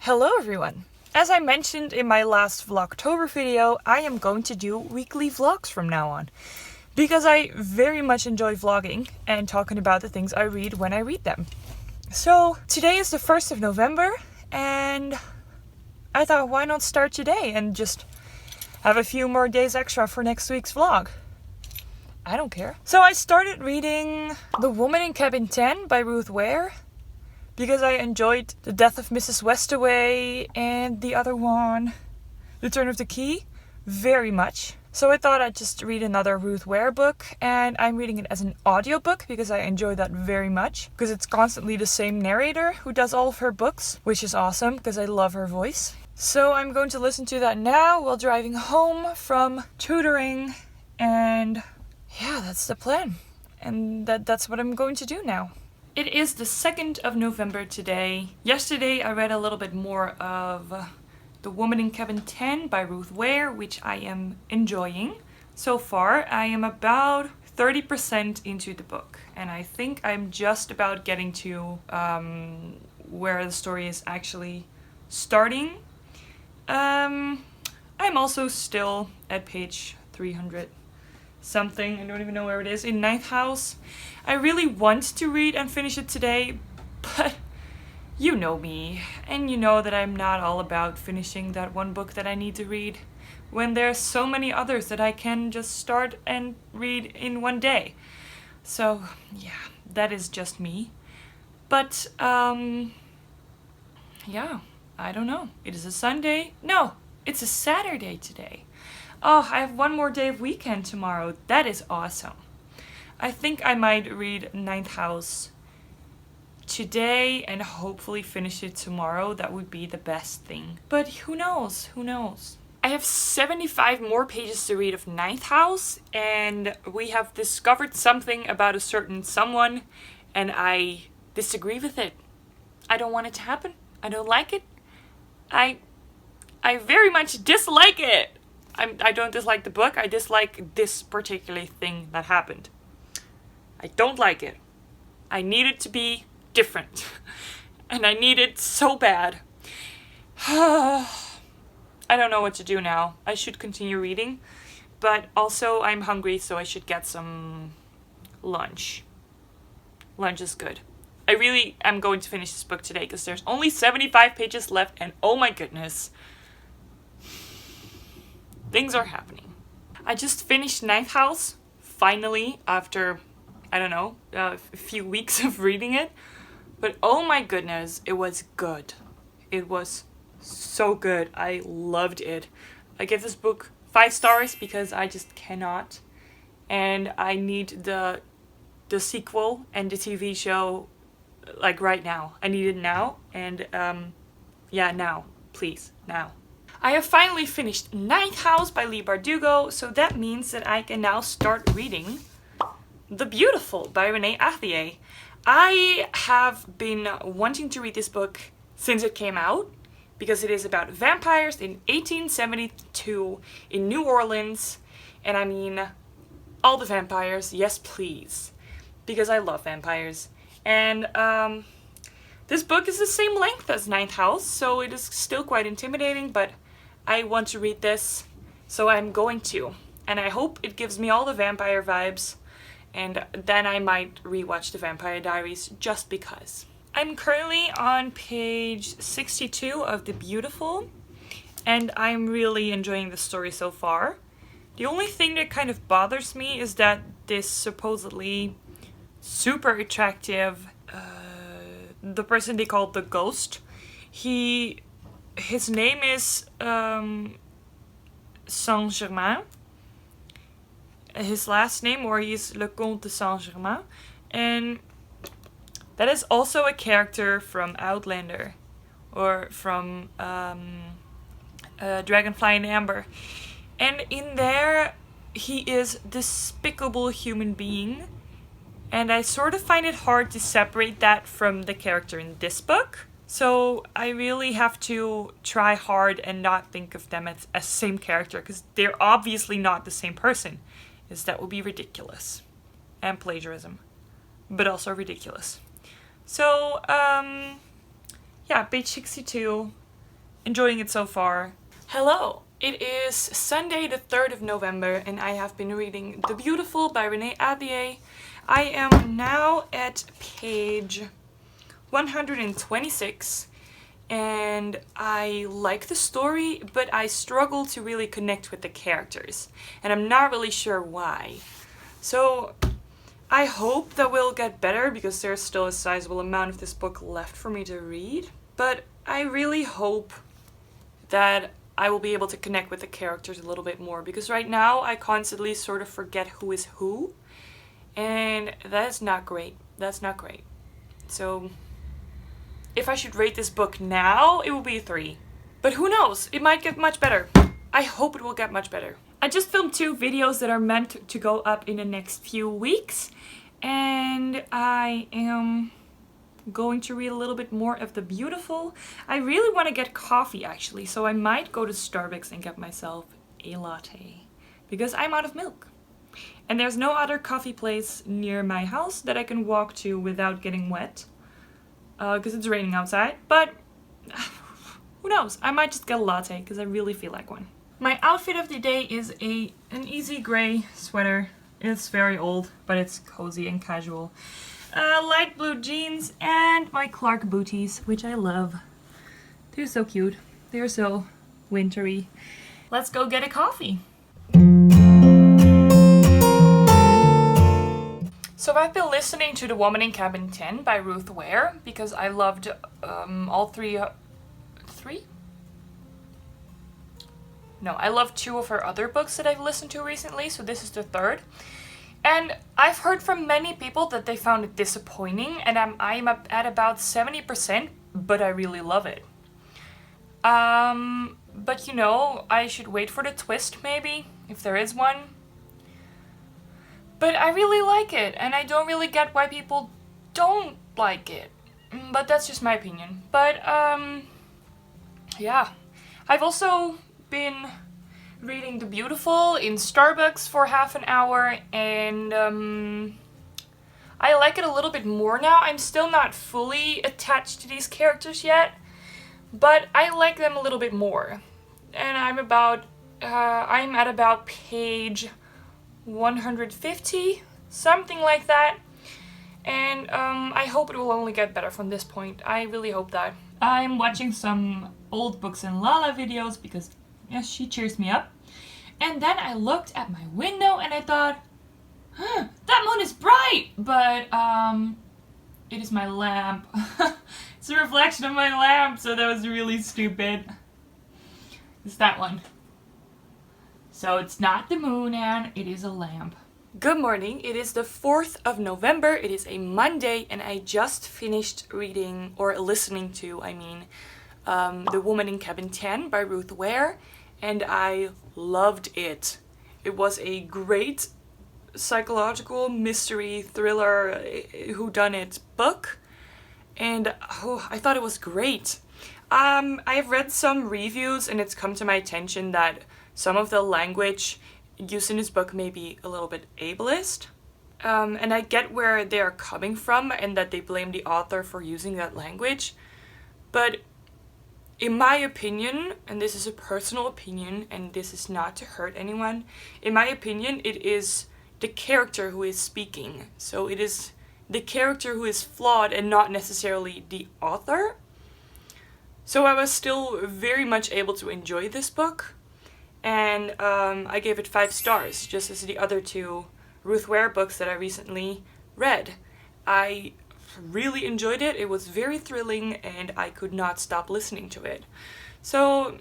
Hello everyone! As I mentioned in my last Vlogtober video, I am going to do weekly vlogs from now on. Because I very much enjoy vlogging and talking about the things I read when I read them. So today is the 1st of November and I thought why not start today and just have a few more days extra for next week's vlog. I don't care. So I started reading The Woman in Cabin 10 by Ruth Ware. Because I enjoyed The Death of Mrs. Westaway and the other one, The Turn of the Key, very much. So I thought I'd just read another Ruth Ware book, and I'm reading it as an audiobook because I enjoy that very much. Because it's constantly the same narrator who does all of her books, which is awesome because I love her voice. So I'm going to listen to that now while driving home from tutoring, and yeah, that's the plan. And that's what I'm going to do now. It is the 2nd of November today. Yesterday I read a little bit more of The Woman in Cabin 10 by Ruth Ware, which I am enjoying. So far I am about 30% into the book, and I think I'm just about getting to where the story is actually starting. I'm also still at page 300 something, I don't even know where it is, in Ninth House. I really want to read and finish it today, but you know me, and you know that I'm not all about finishing that one book that I need to read when there's so many others that I can just start and read in one day. So yeah, that is just me. But yeah, I don't know. It is a Sunday. No, it's a Saturday today. Oh, I have one more day of weekend tomorrow. That is awesome. I think I might read Ninth House today and hopefully finish it tomorrow. That would be the best thing. But who knows? Who knows? I have 75 more pages to read of Ninth House, and we have discovered something about a certain someone, and I disagree with it. I don't want it to happen. I don't like it. I very much dislike it. I don't dislike the book, I dislike this particular thing that happened. I don't like it. I need it to be different. And I need it so bad. I don't know what to do now. I should continue reading. But also I'm hungry, so I should get some lunch. Lunch is good. I really am going to finish this book today because there's only 75 pages left, and oh my goodness. Things are happening. I just finished Ninth House, finally, after, I don't know, a few weeks of reading it. But oh my goodness, it was good. It was so good. I loved it. I give this book 5 stars because I just cannot. And I need the sequel and the TV show, like right now. I need it now. And yeah, now. Please, now. I have finally finished Ninth House by Leigh Bardugo, so that means that I can now start reading The Beautiful by Renée Ahdieh. I have been wanting to read this book since it came out, because it is about vampires in 1872 in New Orleans, and I mean all the vampires, yes please, because I love vampires. And this book is the same length as Ninth House, so it is still quite intimidating, but I want to read this, so I'm going to. And I hope it gives me all the vampire vibes, and then I might rewatch The Vampire Diaries just because. I'm currently on page 62 of The Beautiful, and I'm really enjoying the story so far. The only thing that kind of bothers me is that this supposedly super attractive, the person they call the Ghost, his name is Saint-Germain. His last name, or he's Le Comte de Saint-Germain. And that is also a character from Outlander. Or from Dragonfly and Amber. And in there, he is a despicable human being. And I sort of find it hard to separate that from the character in this book. So I really have to try hard and not think of them as the same character, because they're obviously not the same person, because that would be ridiculous. And plagiarism. But also ridiculous. So, yeah, page 62. enjoying it so far. Hello! It is Sunday the 3rd of November and I have been reading The Beautiful by Renée Ahdieh. I am now at page 126 and I like the story, but I struggle to really connect with the characters and I'm not really sure why. So I hope that we'll get better because there's still a sizable amount of this book left for me to read, but I really hope that I will be able to connect with the characters a little bit more, because right now I constantly sort of forget who is who, and that's not great. That's not great. So if I should rate this book now, it will be a 3. But who knows? It might get much better. I hope it will get much better. I just filmed 2 videos that are meant to go up in the next few weeks, and I am going to read a little bit more of The Beautiful. I really want to get coffee actually, so I might go to Starbucks and get myself a latte because I'm out of milk. And there's no other coffee place near my house that I can walk to without getting wet because it's raining outside, but who knows? I might just get a latte because I really feel like one. My outfit of the day is an easy gray sweater. It's very old, but it's cozy and casual. Light blue jeans and my Clark booties, which I love. They're so cute. They're so wintry. Let's go get a coffee. So I've been listening to The Woman in Cabin 10 by Ruth Ware because I loved all 3? No, I loved 2 of her other books that I've listened to recently, so this is the 3rd. And I've heard from many people that they found it disappointing, and I'm up at about 70%, but I really love it. But you know, I should wait for the twist maybe, if there is one. But I really like it, and I don't really get why people don't like it. But that's just my opinion. But, yeah. I've also been reading The Beautiful in Starbucks for half an hour, and I like it a little bit more now. I'm still not fully attached to these characters yet, but I like them a little bit more. And I'm at about page 150, something like that. And I hope it will only get better from this point. I really hope that. I'm watching some old Books and Lala videos because yes, she cheers me up. And then I looked at my window and I thought, that moon is bright! But, it is my lamp. It's a reflection of my lamp, so that was really stupid. It's that one. So it's not the moon, and it is a lamp. Good morning, it is the 4th of November, it is a Monday, and I just finished reading, or listening to, The Woman in Cabin 10 by Ruth Ware, and I loved it. It was a great psychological mystery thriller whodunit book, and I thought it was great. I have read some reviews and it's come to my attention that some of the language used in this book may be a little bit ableist. And I get where they are coming from and that they blame the author for using that language. But in my opinion, and this is a personal opinion and this is not to hurt anyone, in my opinion it is the character who is speaking. So it is the character who is flawed and not necessarily the author. So I was still very much able to enjoy this book. And I gave it 5 stars, just as the other 2 Ruth Ware books that I recently read. I really enjoyed it. It was very thrilling and I could not stop listening to it. So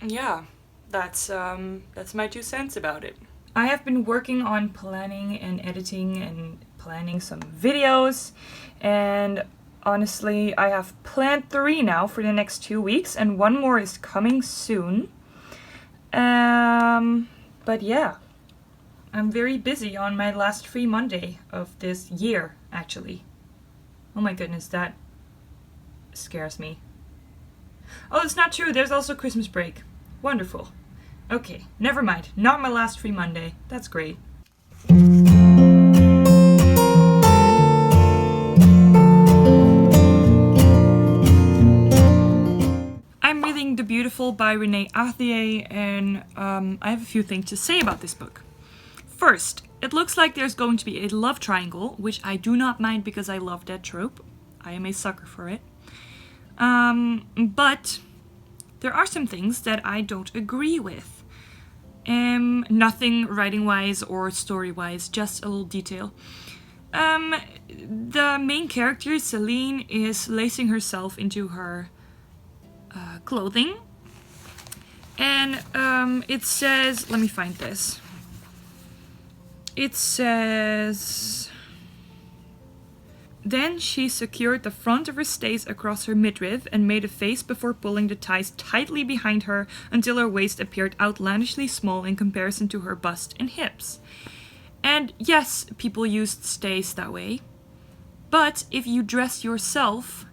yeah, that's my 2 cents about it. I have been working on planning and editing and planning some videos, and honestly I have planned 3 now for the next 2 weeks and 1 more is coming soon. But yeah, I'm very busy on my last free Monday of this year, actually. Oh my goodness, that scares me. Oh, it's not true, there's also Christmas break. Wonderful. Okay, never mind, not my last free Monday. That's great. I'm really reading The Beautiful by Renée Ahdieh, and I have a few things to say about this book. First, it looks like there's going to be a love triangle, which I do not mind because I love that trope. I am a sucker for it. But there are some things that I don't agree with. Nothing writing-wise or story-wise, just a little detail. The main character, Celine, is lacing herself into her clothing. And it says, let me find this. It says, then she secured the front of her stays across her midriff and made a face before pulling the ties tightly behind her until her waist appeared outlandishly small in comparison to her bust and hips. And yes, people used stays that way. But if you dress yourself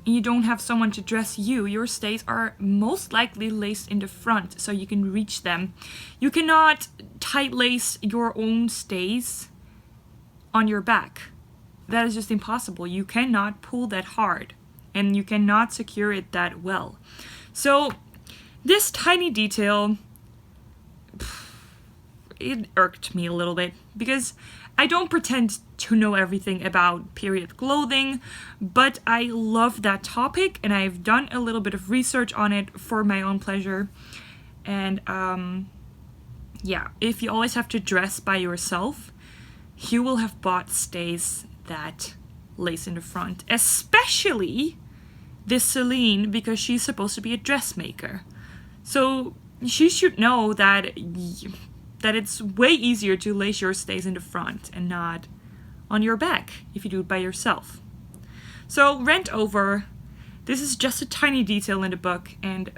and you don't have someone to dress you, your stays are most likely laced in the front so you can reach them. You cannot tight lace your own stays on your back. That is just impossible. You cannot pull that hard and you cannot secure it that well. So this tiny detail, it irked me a little bit because I don't pretend to know everything about period clothing, but I love that topic and I've done a little bit of research on it for my own pleasure. And yeah, if you always have to dress by yourself, you will have bought stays that lace in the front, especially this Celine, because she's supposed to be a dressmaker. So she should know that it's way easier to lace your stays in the front and not on your back if you do it by yourself. So rant over. This is just a tiny detail in the book, and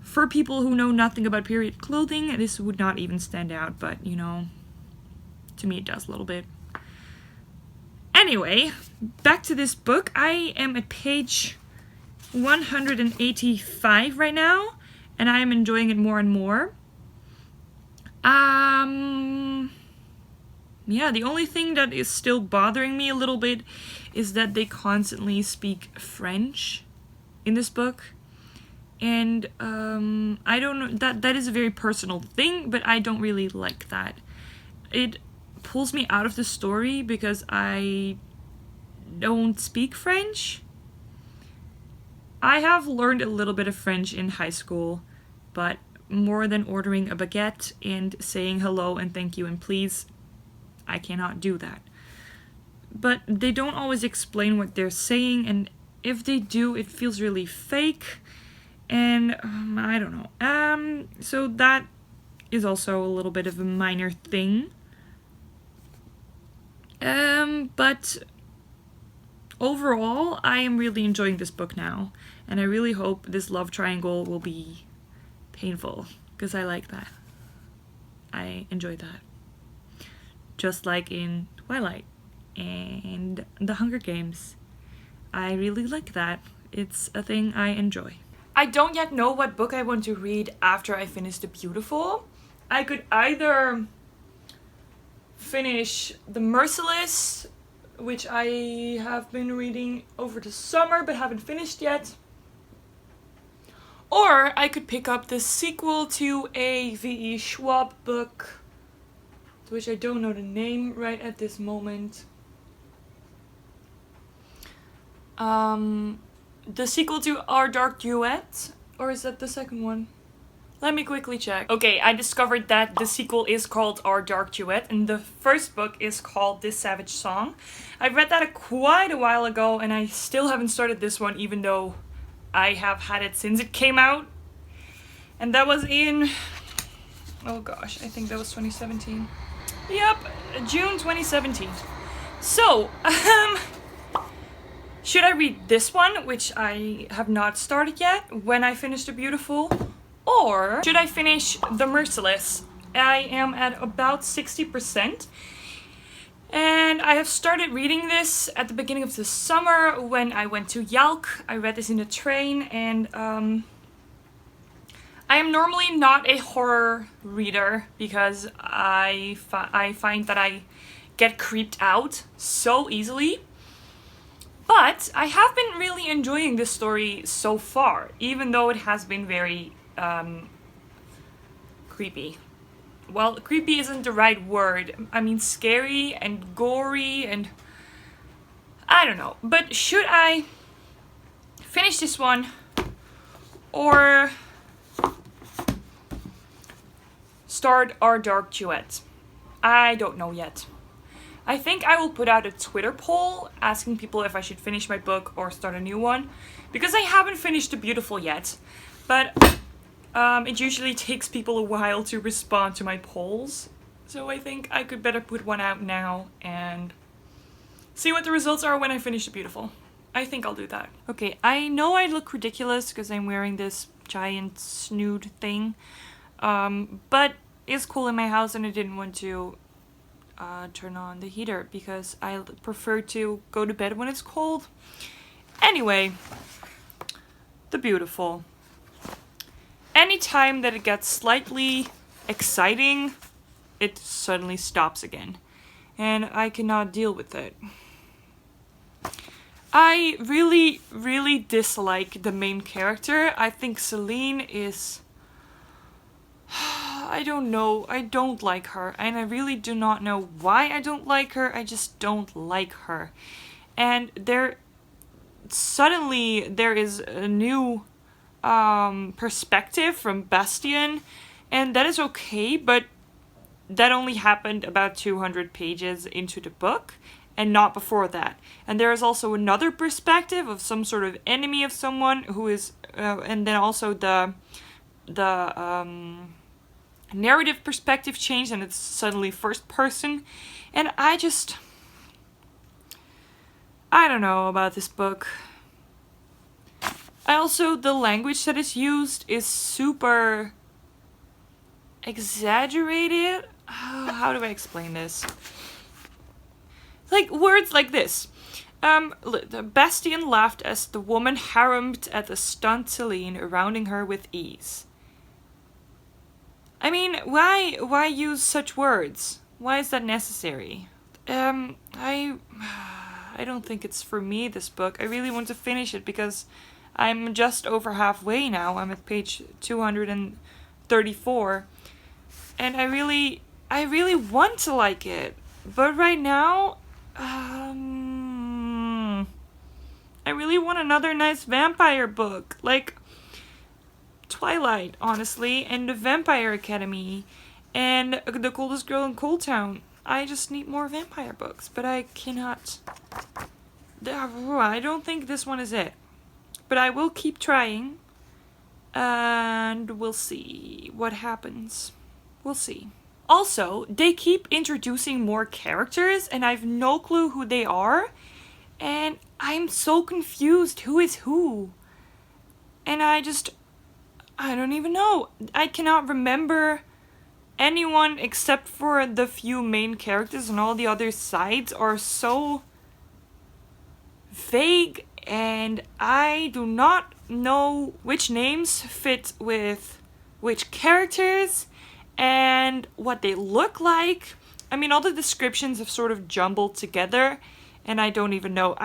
for people who know nothing about period clothing, this would not even stand out, but you know, to me it does a little bit. Anyway, back to this book. I am at page 185 right now, and I am enjoying it more and more. Yeah, the only thing that is still bothering me a little bit is that they constantly speak French in this book. And I don't know, that is a very personal thing, but I don't really like that. It pulls me out of the story because I don't speak French. I have learned a little bit of French in high school, but more than ordering a baguette and saying hello and thank you and please, I cannot do that. But they don't always explain what they're saying, and if they do, it feels really fake, and I don't know. So that is also a little bit of a minor thing. But overall, I am really enjoying this book now, and I really hope this love triangle will be painful, because I like that. I enjoy that. Just like in Twilight and The Hunger Games. I really like that. It's a thing I enjoy. I don't yet know what book I want to read after I finish The Beautiful. I could either finish The Merciless, which I have been reading over the summer but haven't finished yet. Or I could pick up the sequel to a V.E. Schwab book, which I don't know the name right at this moment. The sequel to Our Dark Duet, or is that the second one? Let me quickly check. Okay, I discovered that the sequel is called Our Dark Duet, and the first book is called This Savage Song. I read that quite a while ago, and I still haven't started this one, even though I have had it since it came out. And that was in, oh gosh, I think that was 2017. Yep, June 2017. So, should I read this one, which I have not started yet, when I finish The Beautiful? Or should I finish The Merciless? I am at about 60%. And I have started reading this at the beginning of the summer when I went to Yalk. I read this in the train, and I am normally not a horror reader because I find that I get creeped out so easily. But I have been really enjoying this story so far, even though it has been very creepy. Well, creepy isn't the right word. I mean, scary and gory and I don't know. But should I finish this one or start our dark duet? I don't know yet. I think I will put out a Twitter poll asking people if I should finish my book or start a new one, because I haven't finished The Beautiful yet, but it usually takes people a while to respond to my polls, so I think I could better put one out now and see what the results are when I finish The Beautiful. I think I'll do that. Okay, I know I look ridiculous because I'm wearing this giant snood thing, but it's cool in my house and I didn't want to turn on the heater because I prefer to go to bed when it's cold. Anyway, The Beautiful. Anytime that it gets slightly exciting, it suddenly stops again. And I cannot deal with it. I really, really dislike the main character. I think Celine is... I don't know. I don't like her. And I really do not know why I don't like her. I just don't like her. And suddenly there is a new perspective from Bastien. And that is okay, but that only happened about 200 pages into the book. And not before that. And there is also another perspective of some sort of enemy of someone who is... and then also the narrative perspective changed and it's suddenly first person. And I don't know about this book. Also, the language that is used is super exaggerated. Oh, how do I explain this? Like words like this. Bastien laughed as the woman harromed at the stunned Celine, rounding her with ease. I mean, why use such words? Why is that necessary? I don't think it's for me, this book. I really want to finish it because I'm just over halfway now. I'm at page 234. And I really want to like it. But right now, I really want another nice vampire book. Like Twilight, honestly, and the Vampire Academy, and The Coldest Girl in Cold Town. I just need more vampire books, but I cannot. I don't think this one is it. But I will keep trying, and we'll see what happens. We'll see. Also, they keep introducing more characters, and I have no clue who they are, and I'm so confused who is who. And I don't even know. I cannot remember anyone except for the few main characters, and all the other sides are so vague, and I do not know which names fit with which characters and what they look like. I mean, all the descriptions have sort of jumbled together, and I don't even know.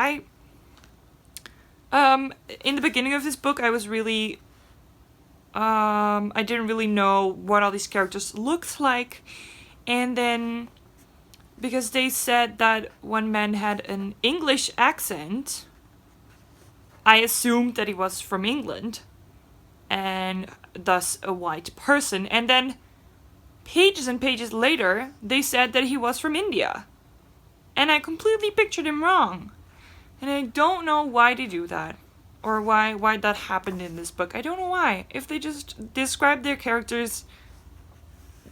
In the beginning of this book, I was really... I didn't really know what all these characters looked like. And then, because they said that one man had an English accent, I assumed that he was from England, and thus a white person. And then, pages and pages later, they said that he was from India. And I completely pictured him wrong. And I don't know why they do that. Or why that happened in this book. I don't know why. If they just describe their characters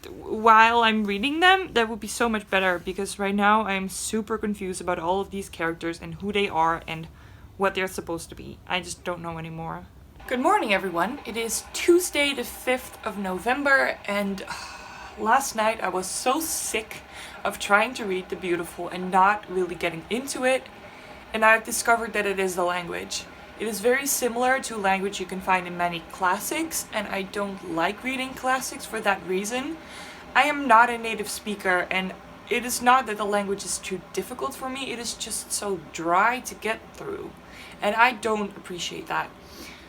while I'm reading them, that would be so much better. Because right now I'm super confused about all of these characters and who they are and what they're supposed to be. I just don't know anymore. Good morning, everyone. It is Tuesday the 5th of November, and last night I was so sick of trying to read The Beautiful and not really getting into it. And I've discovered that it is the language. It is very similar to language you can find in many classics, and I don't like reading classics for that reason. I am not a native speaker, and it is not that the language is too difficult for me, it is just so dry to get through. And I don't appreciate that.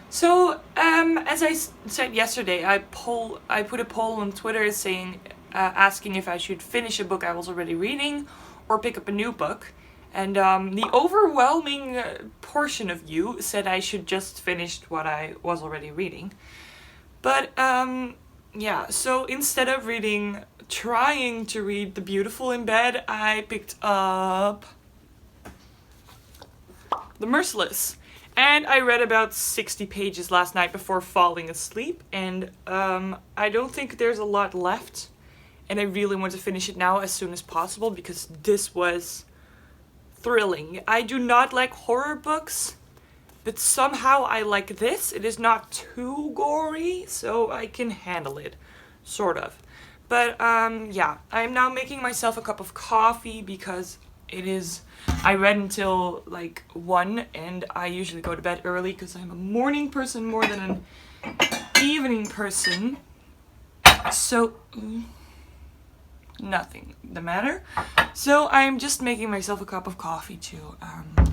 So, as I said yesterday, I put a poll on Twitter saying, asking if I should finish a book I was already reading or pick up a new book. And the overwhelming portion of you said I should just finish what I was already reading. But, yeah, so instead of trying to read The Beautiful in bed, I picked up The Merciless. And I read about 60 pages last night before falling asleep. And I don't think there's a lot left. And I really want to finish it now as soon as possible because this was thrilling. I do not like horror books, but somehow I like this. It is not too gory, so I can handle it, sort of. But yeah, I'm now making myself a cup of coffee because I read until like 1 and I usually go to bed early because I'm a morning person more than an evening person. So, nothing the matter. So I'm just making myself a cup of coffee to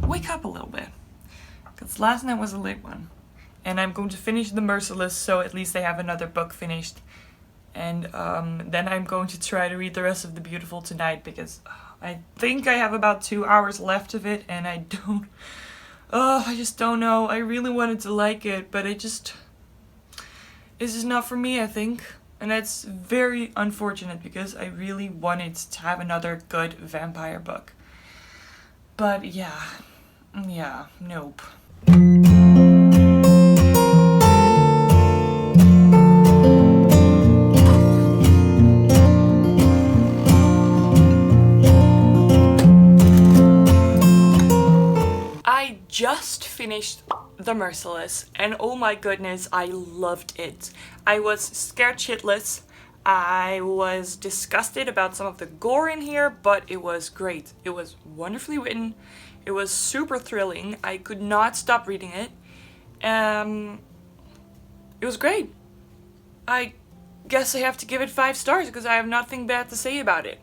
wake up a little bit. Because last night was a late one. And I'm going to finish The Merciless, so at least I have another book finished. And then I'm going to try to read the rest of The Beautiful tonight, because I think I have about 2 hours left of it, and I just don't know. I really wanted to like it, but it's just not for me, I think. And that's very unfortunate because I really wanted to have another good vampire book. But yeah, nope. I just finished The Merciless, and oh my goodness, I loved it. I was scared shitless. I was disgusted about some of the gore in here, but it was great. It was wonderfully written. It was super thrilling. I could not stop reading it. It was great. I guess I have to give it 5 stars because I have nothing bad to say about it.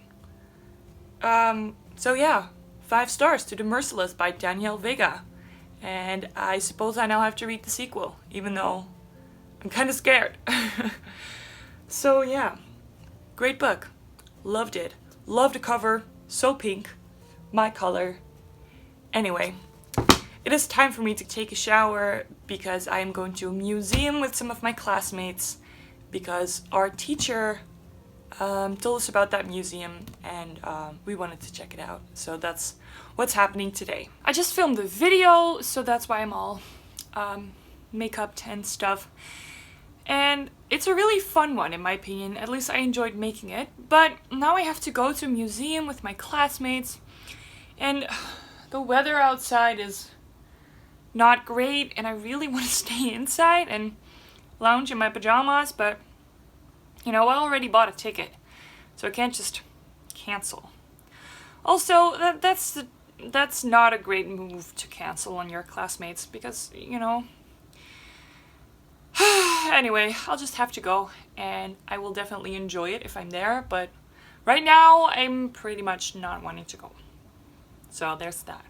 So yeah, 5 stars to The Merciless by Danielle Vega. And I suppose I now have to read the sequel, even though I'm kind of scared. So yeah, great book. Loved it. Loved the cover. So pink. My color. Anyway, it is time for me to take a shower because I am going to a museum with some of my classmates because our teacher told us about that museum and we wanted to check it out. So that's what's happening today. I just filmed a video, so that's why I'm all makeup and stuff. And it's a really fun one in my opinion, at least I enjoyed making it. But now I have to go to a museum with my classmates and the weather outside is not great and I really want to stay inside and lounge in my pajamas, but you know, I already bought a ticket, so I can't just cancel. Also, that's not a great move to cancel on your classmates because, you know. Anyway, I'll just have to go and I will definitely enjoy it if I'm there, but right now I'm pretty much not wanting to go. So there's that.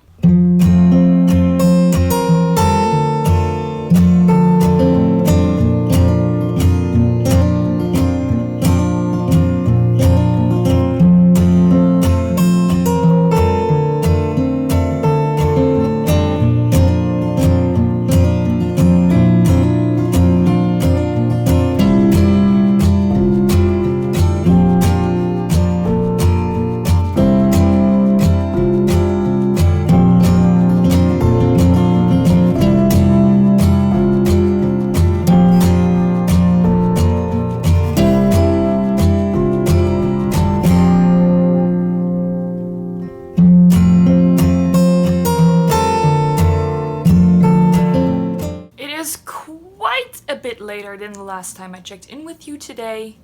Later than the last time I checked in with you today.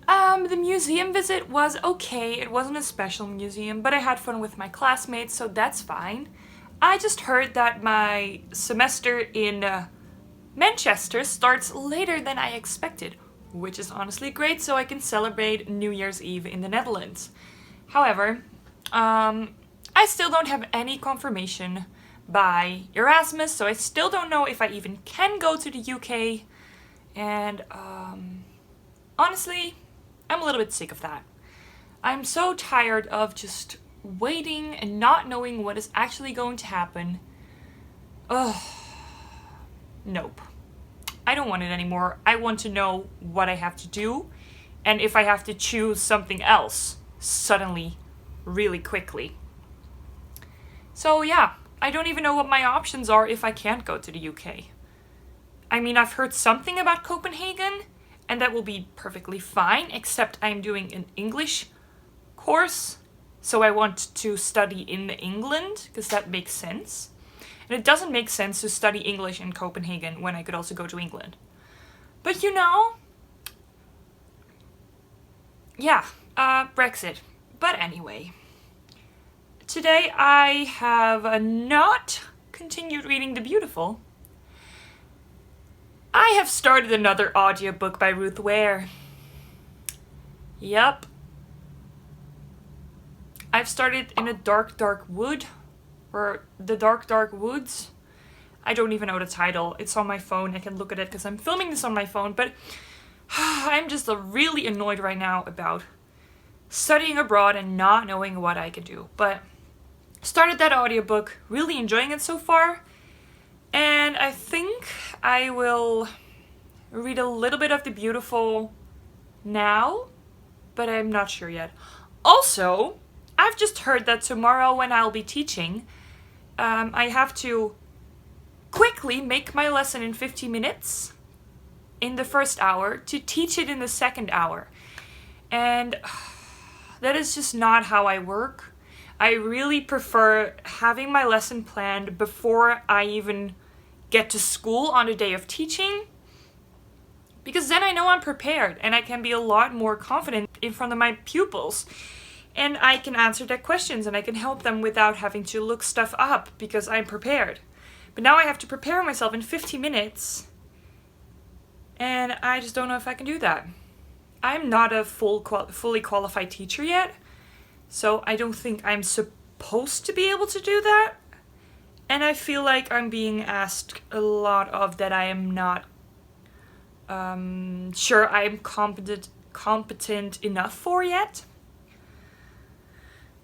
The museum visit was okay. It wasn't a special museum, but I had fun with my classmates, so that's fine. I just heard that my semester in Manchester starts later than I expected, which is honestly great, so I can celebrate New Year's Eve in the Netherlands. However, I still don't have any confirmation by Erasmus, so I still don't know if I even can go to the UK. And honestly, I'm a little bit sick of that. I'm so tired of just waiting and not knowing what is actually going to happen. Ugh. Nope. I don't want it anymore. I want to know what I have to do, and if I have to choose something else suddenly, really quickly. So yeah, I don't even know what my options are if I can't go to the UK. I mean, I've heard something about Copenhagen, and that will be perfectly fine, except I'm doing an English course, so I want to study in England, because that makes sense. And it doesn't make sense to study English in Copenhagen when I could also go to England. But you know, yeah, Brexit. But anyway, today I have not continued reading The Beautiful. I have started another audiobook by Ruth Ware. Yep. I've started In a Dark, Dark Wood, or The Dark, Dark Woods. I don't even know the title. It's on my phone. I can look at it because I'm filming this on my phone, but I'm just really annoyed right now about studying abroad and not knowing what I could do. But started that audiobook, really enjoying it so far, and I think I will read a little bit of The Beautiful now, but I'm not sure yet. Also, I've just heard that tomorrow when I'll be teaching, I have to quickly make my lesson in 50 minutes in the first hour to teach it in the second hour. And that is just not how I work. I really prefer having my lesson planned before I even get to school on the day of teaching, because then I know I'm prepared and I can be a lot more confident in front of my pupils. And I can answer their questions and I can help them without having to look stuff up because I'm prepared. But now I have to prepare myself in 50 minutes. And I just don't know if I can do that. I'm not a fully qualified teacher yet. So I don't think I'm supposed to be able to do that. And I feel like I'm being asked a lot of that I am not sure I'm competent enough for yet.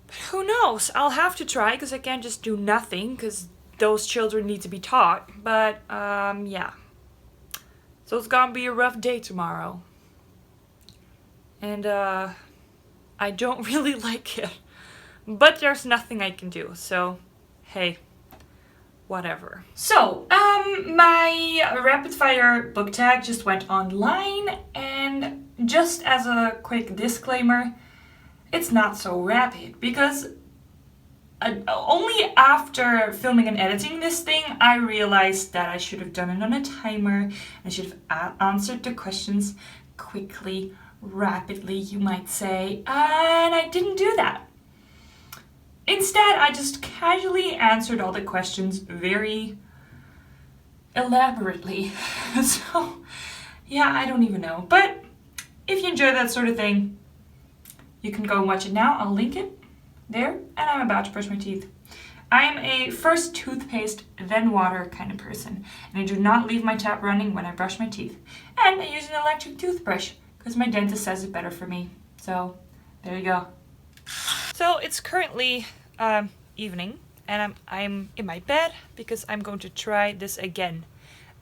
But who knows? I'll have to try because I can't just do nothing because those children need to be taught. But yeah. So it's gonna be a rough day tomorrow. And I don't really like it. But there's nothing I can do. So, hey, whatever. So, my rapid fire book tag just went online. And just as a quick disclaimer, it's not so rapid because only after filming and editing this thing, I realized that I should have done it on a timer. I should have answered the questions quickly, rapidly, you might say, and I didn't do that. Instead, I just casually answered all the questions very elaborately. So, yeah, I don't even know. But if you enjoy that sort of thing, you can go and watch it now. I'll link it there. And I'm about to brush my teeth. I am a first toothpaste, then water kind of person. And I do not leave my tap running when I brush my teeth. And I use an electric toothbrush because my dentist says it's better for me. So, there you go. So, it's currently evening. And I'm in my bed because I'm going to try this again.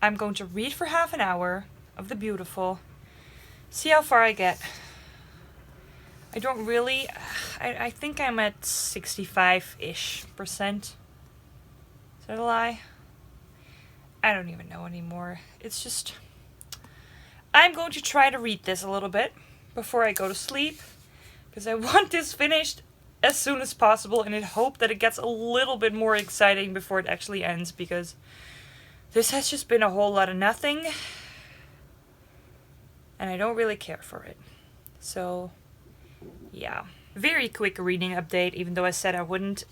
I'm going to read for half an hour of The Beautiful. See how far I get. I don't really, I think I'm at 65-ish%. Is that a lie? I don't even know anymore. It's just, I'm going to try to read this a little bit before I go to sleep. Because I want this finished as soon as possible and in hope that it gets a little bit more exciting before it actually ends. Because this has just been a whole lot of nothing. And I don't really care for it. So, yeah. Very quick reading update, even though I said I wouldn't.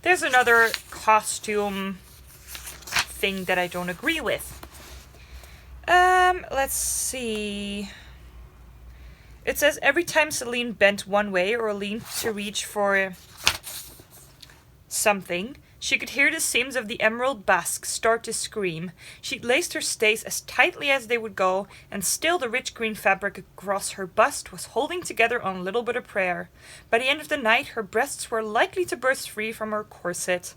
There's another costume thing that I don't agree with. Let's see. It says every time Celine bent one way or leaned to reach for something, she could hear the seams of the emerald basque start to scream. She laced her stays as tightly as they would go, and still the rich green fabric across her bust was holding together on a little bit of prayer. By the end of the night, her breasts were likely to burst free from her corset.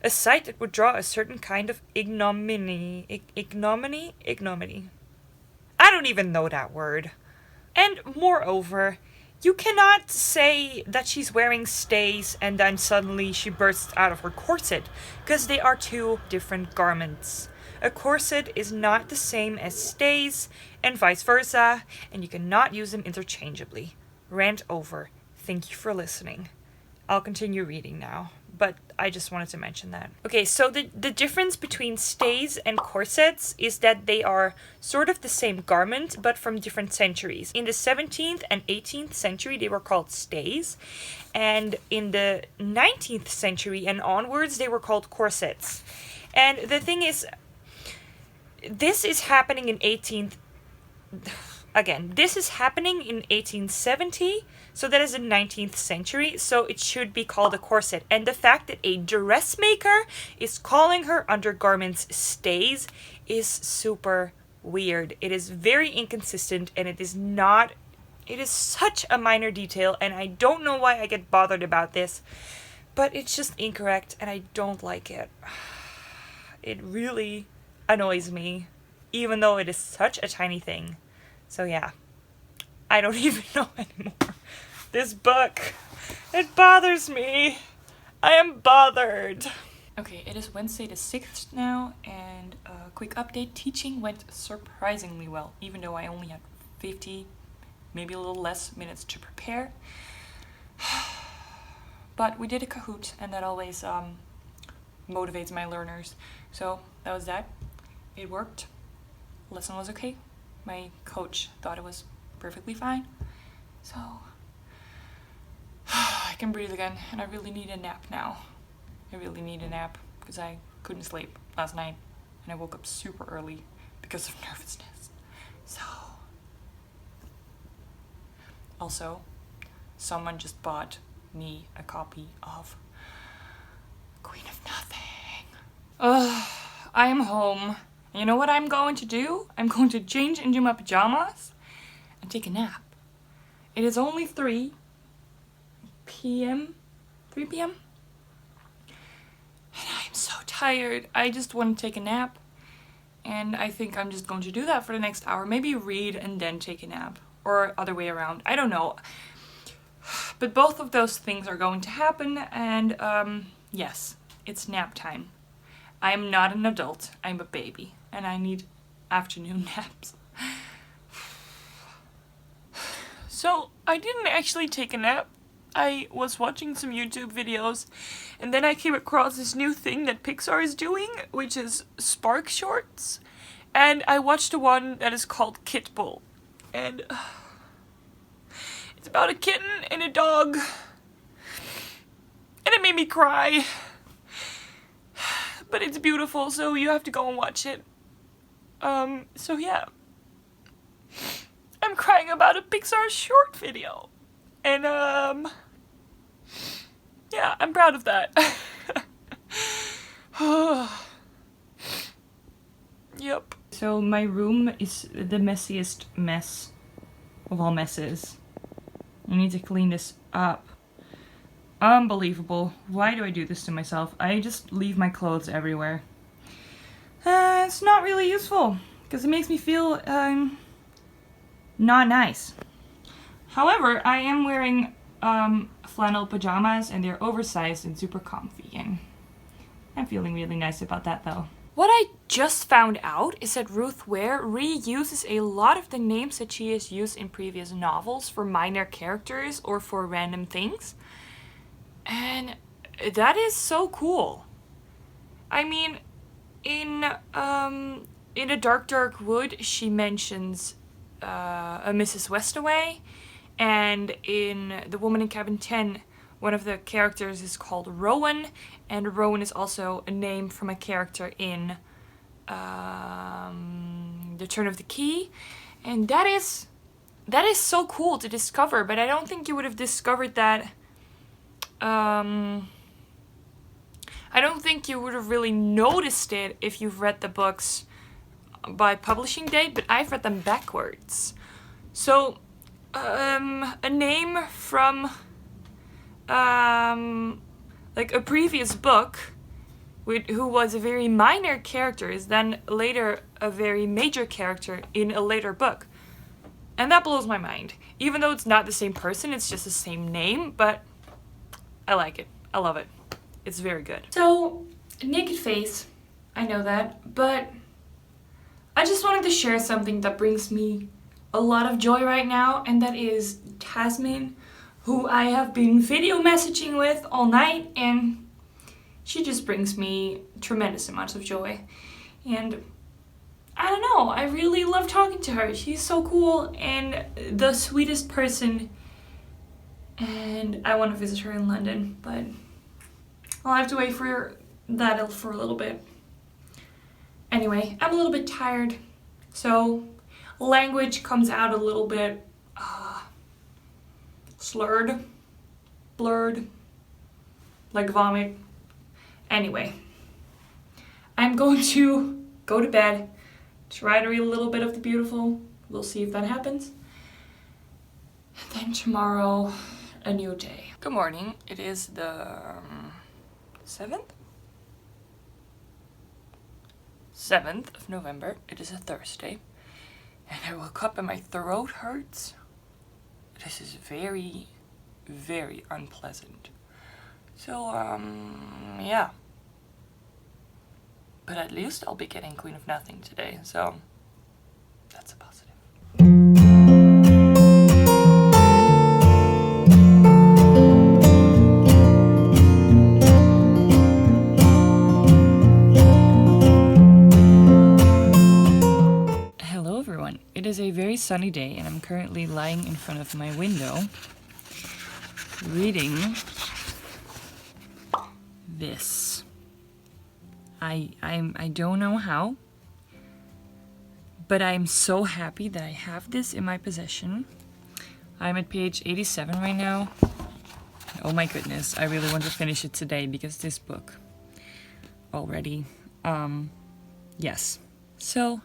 A sight that would draw a certain kind of ignominy. Ignominy? I don't even know that word. And moreover, you cannot say that she's wearing stays and then suddenly she bursts out of her corset, because they are two different garments. A corset is not the same as stays, and vice versa, and you cannot use them interchangeably. Rant over. Thank you for listening. I'll continue reading now, but I just wanted to mention that. Okay, so the difference between stays and corsets is that they are sort of the same garment, but from different centuries. In the 17th and 18th century, they were called stays, and in the 19th century and onwards, they were called corsets. And the thing is, this is happening in 1870, so that is the 19th century, so it should be called a corset. And the fact that a dressmaker is calling her undergarments stays is super weird. It is very inconsistent, and it is such a minor detail, and I don't know why I get bothered about this, but it's just incorrect, and I don't like it. It really annoys me, even though it is such a tiny thing. So yeah, I don't even know anymore. This book, it bothers me. I am bothered. Okay, it is Wednesday the 6th now, and a quick update. Teaching went surprisingly well, even though I only had 50, maybe a little less minutes to prepare. But we did a Kahoot, and that always motivates my learners. So that was that. It worked. Lesson was okay. My coach thought it was perfectly fine. So I can breathe again, and I really need a nap now. I really need a nap because I couldn't sleep last night, and I woke up super early because of nervousness. So also, someone just bought me a copy of Queen of Nothing. I am home. You know what I'm going to do? I'm going to change into my pajamas and take a nap. It is only 3 p.m. And I'm so tired. I just want to take a nap. And I think I'm just going to do that for the next hour. Maybe read and then take a nap. Or other way around. I don't know. But both of those things are going to happen. And yes, it's nap time. I am not an adult. I'm a baby. And I need afternoon naps. So, I didn't actually take a nap. I was watching some YouTube videos, and then I came across this new thing that Pixar is doing, which is Spark Shorts. And I watched the one that is called Kit Bull. And it's about a kitten and a dog. And it made me cry. But it's beautiful, so you have to go and watch it. So yeah. I'm crying about a Pixar short video. And, yeah, I'm proud of that. Yep. So my room is the messiest mess of all messes. I need to clean this up. Unbelievable. Why do I do this to myself? I just leave my clothes everywhere. It's not really useful, because it makes me feel, not nice. However, I am wearing, flannel pajamas, and they're oversized and super comfy, and I'm feeling really nice about that, though. What I just found out is that Ruth Ware reuses a lot of the names that she has used in previous novels for minor characters or for random things. And that is so cool. I mean, in A Dark Dark Wood, she mentions a Mrs. Westaway, and in The Woman in Cabin 10, one of the characters is called Rowan, and Rowan is also a name from a character in The Turn of the Key, and that is that is so cool to discover, but I don't think you would have discovered that. I don't think you would have really noticed it if you've read the books by publishing date, but I've read them backwards. So, a name from like a previous book who was a very minor character is then later a very major character in a later book. And that blows my mind. Even though it's not the same person, it's just the same name, but I like it. I love it. It's very good. So, naked face, I know that, but I just wanted to share something that brings me a lot of joy right now, and that is Tasmin, who I have been video messaging with all night, and she just brings me tremendous amounts of joy. And I don't know, I really love talking to her. She's so cool and the sweetest person, and I want to visit her in London, but I'll have to wait for that for a little bit. Anyway, I'm a little bit tired, so language comes out a little bit slurred, blurred, like vomit. Anyway, I'm going to go to bed, try to read a little bit of The Beautiful. We'll see if that happens. And then tomorrow, a new day. Good morning. It is the 7th of November. It is a Thursday. And I woke up and my throat hurts. This is very, very unpleasant. So, yeah. But at least I'll be getting Queen of Nothing today, so that's a positive. Hello everyone. It is a very sunny day and I'm currently lying in front of my window reading this. I don't know how, but I'm so happy that I have this in my possession. I'm at page 87 right now. Oh my goodness, I really want to finish it today because this book already, yes. So,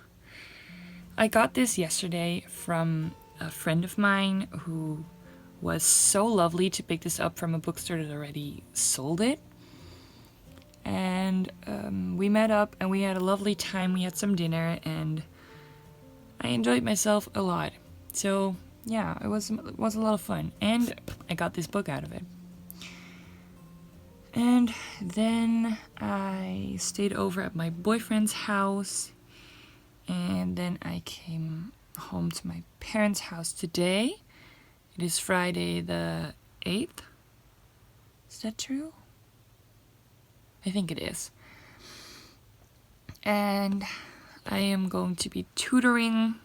I got this yesterday from a friend of mine who was so lovely to pick this up from a bookstore that already sold it. And we met up and we had a lovely time. We had some dinner and I enjoyed myself a lot. So yeah, it was a lot of fun. And I got this book out of it. And then I stayed over at my boyfriend's house. And then I came home to my parents' house today. It is Friday the 8th. Is that true? I think it is. And I am going to be tutoring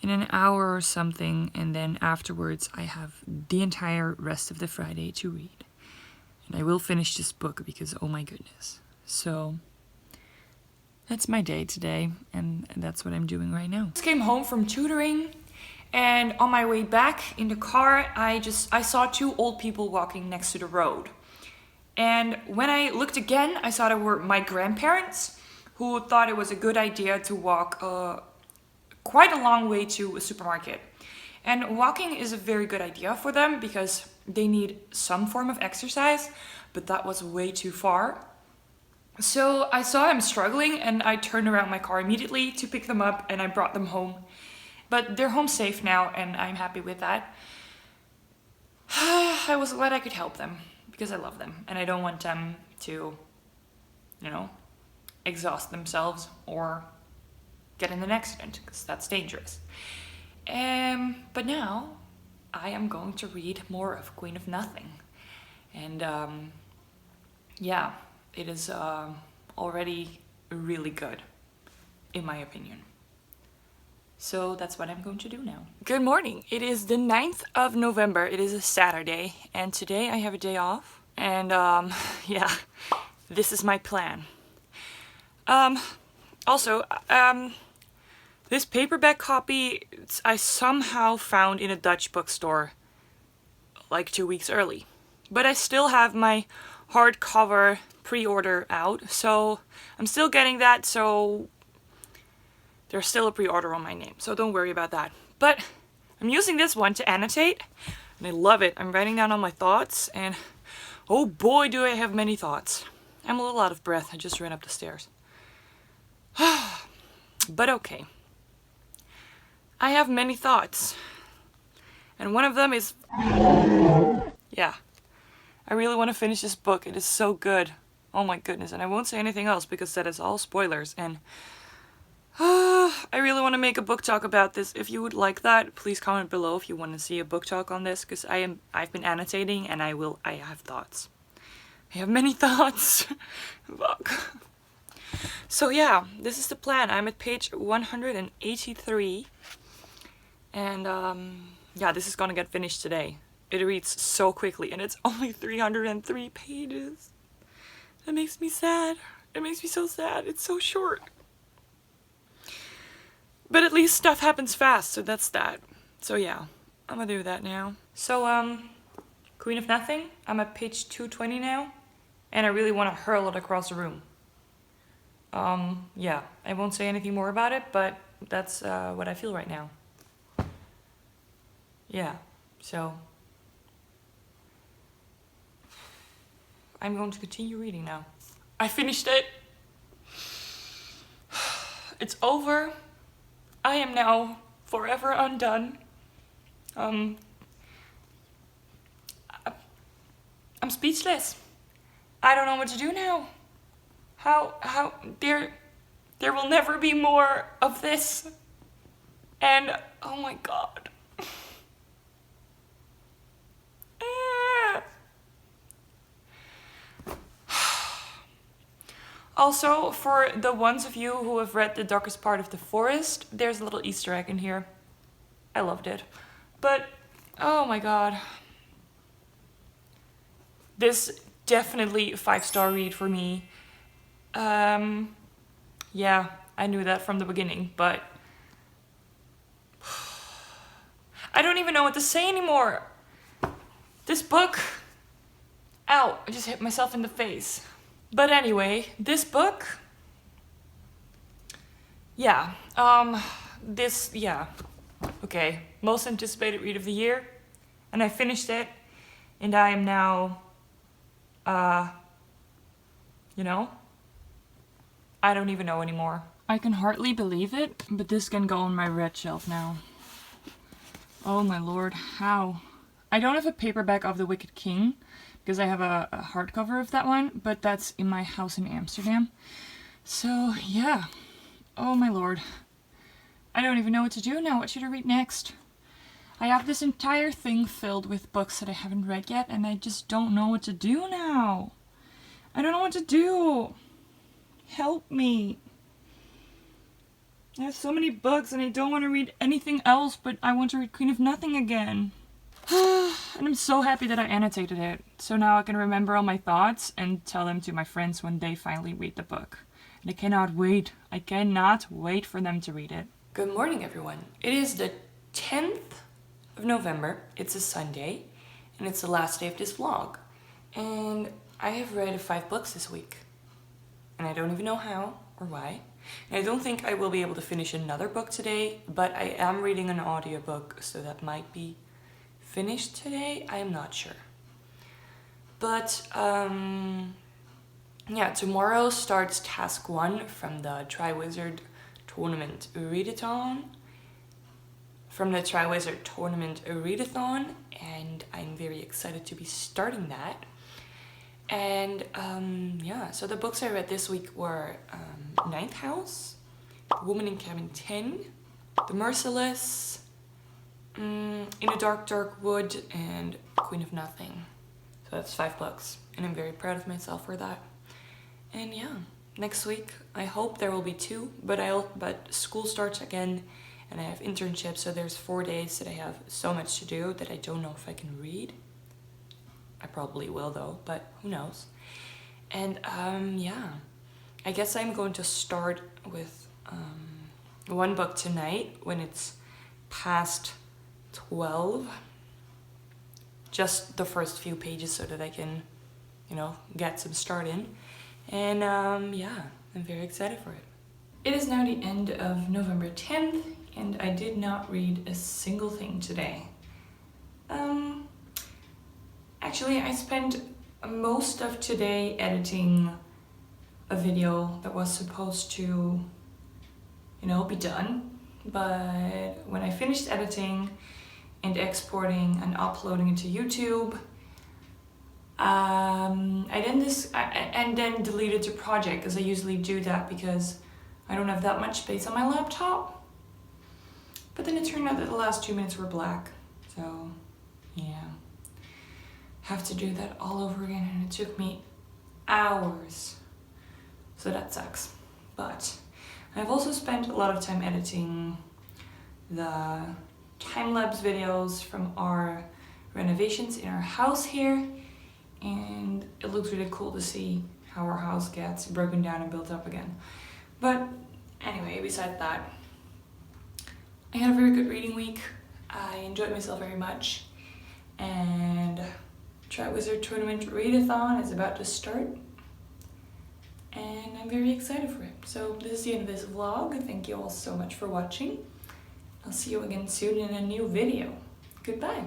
in an hour or something, and then afterwards I have the entire rest of the Friday to read. And I will finish this book because oh my goodness. So that's my day today, and that's what I'm doing right now. I just came home from tutoring, and on my way back in the car, I saw two old people walking next to the road. And when I looked again, I saw they were my grandparents who thought it was a good idea to walk quite a long way to a supermarket. And walking is a very good idea for them because they need some form of exercise, but that was way too far. So I saw them struggling and I turned around my car immediately to pick them up and I brought them home. But they're home safe now and I'm happy with that. I was glad I could help them because I love them and I don't want them to, exhaust themselves or get in an accident because that's dangerous. But now I am going to read more of Queen of Nothing. And yeah, it is already really good, in my opinion. So that's what I'm going to do now. Good morning. It is the 9th of November. It is a Saturday. And today I have a day off. And yeah, this is my plan. Also, This paperback copy I somehow found in a Dutch bookstore like 2 weeks early. But I still have my hardcover pre-order out, so I'm still getting that, so there's still a pre-order on my name, so don't worry about that. But I'm using this one to annotate, and I love it. I'm writing down all my thoughts, and oh boy do I have many thoughts. I'm a little out of breath, I just ran up the stairs. But okay. I have many thoughts. And one of them is... yeah. I really want to finish this book. It is so good. Oh my goodness. And I won't say anything else because that is all spoilers. And... I really want to make a book talk about this. If you would like that, please comment below if you want to see a book talk on this. Because I've been annotating and I have thoughts. I have many thoughts. Fuck. So yeah, this is the plan. I'm at page 183. And yeah, this is gonna get finished today. It reads so quickly and it's only 303 pages. That makes me sad. It makes me so sad. It's so short. But at least stuff happens fast, so that's that. So yeah, I'm gonna do that now. So Queen of Nothing, I'm at page 220 now. And I really want to hurl it across the room. Yeah, I won't say anything more about it, but that's what I feel right now. Yeah, so I'm going to continue reading now. I finished it. It's over. I am now forever undone. I'm speechless. I don't know what to do now. How there will never be more of this. And oh my god. Also, for the ones of you who have read The Darkest Part of the Forest, there's a little Easter egg in here. I loved it. But, oh my god. This definitely 5-star read for me. Yeah, I knew that from the beginning, but... I don't even know what to say anymore. This book... Ow, I just hit myself in the face. But anyway, this book, yeah, yeah, okay, most anticipated read of the year, and I finished it, and I am now, you know, I don't even know anymore. I can hardly believe it, but this can go on my red shelf now. Oh my lord, how? I don't have a paperback of The Wicked King, because I have a hardcover of that one, but that's in my house in Amsterdam. So, yeah. Oh my lord. I don't even know what to do now. What should I read next? I have this entire thing filled with books that I haven't read yet, and I just don't know what to do now. I don't know what to do. Help me. I have so many books, and I don't want to read anything else, but I want to read Queen of Nothing again. And I'm so happy that I annotated it, so now I can remember all my thoughts and tell them to my friends when they finally read the book. And I cannot wait for them to read it. Good morning everyone. It is the 10th of November, it's a Sunday, and it's the last day of this vlog. And I have read 5 books this week. And I don't even know how or why. And I don't think I will be able to finish another book today, but I am reading an audiobook, so that might be finished today, I am not sure. But yeah, tomorrow starts task 1 from the Triwizard Tournament Readathon. And I'm very excited to be starting that. And yeah, so the books I read this week were Ninth House, Woman in Cabin 10, The Merciless, In a Dark, Dark Wood, and Queen of Nothing. So that's 5 books, and I'm very proud of myself for that. And yeah, next week I hope there will be 2, but school starts again, and I have internships, so there's 4 days that I have so much to do that I don't know if I can read. I probably will though, but who knows. And yeah, I guess I'm going to start with one book tonight when it's past 12. Just the first few pages so that I can, you know, get some start in. And yeah, I'm very excited for it. It is now the end of November 10th, and I did not read a single thing today. Actually, I spent most of today editing a video that was supposed to, you know, be done. But when I finished editing and exporting and uploading it to YouTube, I then deleted the project, as I usually do that because I don't have that much space on my laptop. But then it turned out that the last 2 minutes were black, so yeah, have to do that all over again, and it took me hours, so that sucks. But I've also spent a lot of time editing the time-lapse videos from our renovations in our house here, and it looks really cool to see how our house gets broken down and built up again. But anyway, besides that, I had a very good reading week. I enjoyed myself very much, and Triwizard Tournament Readathon is about to start, and I'm very excited for it. So this is the end of this vlog. Thank you all so much for watching. I'll see you again soon in a new video. Goodbye.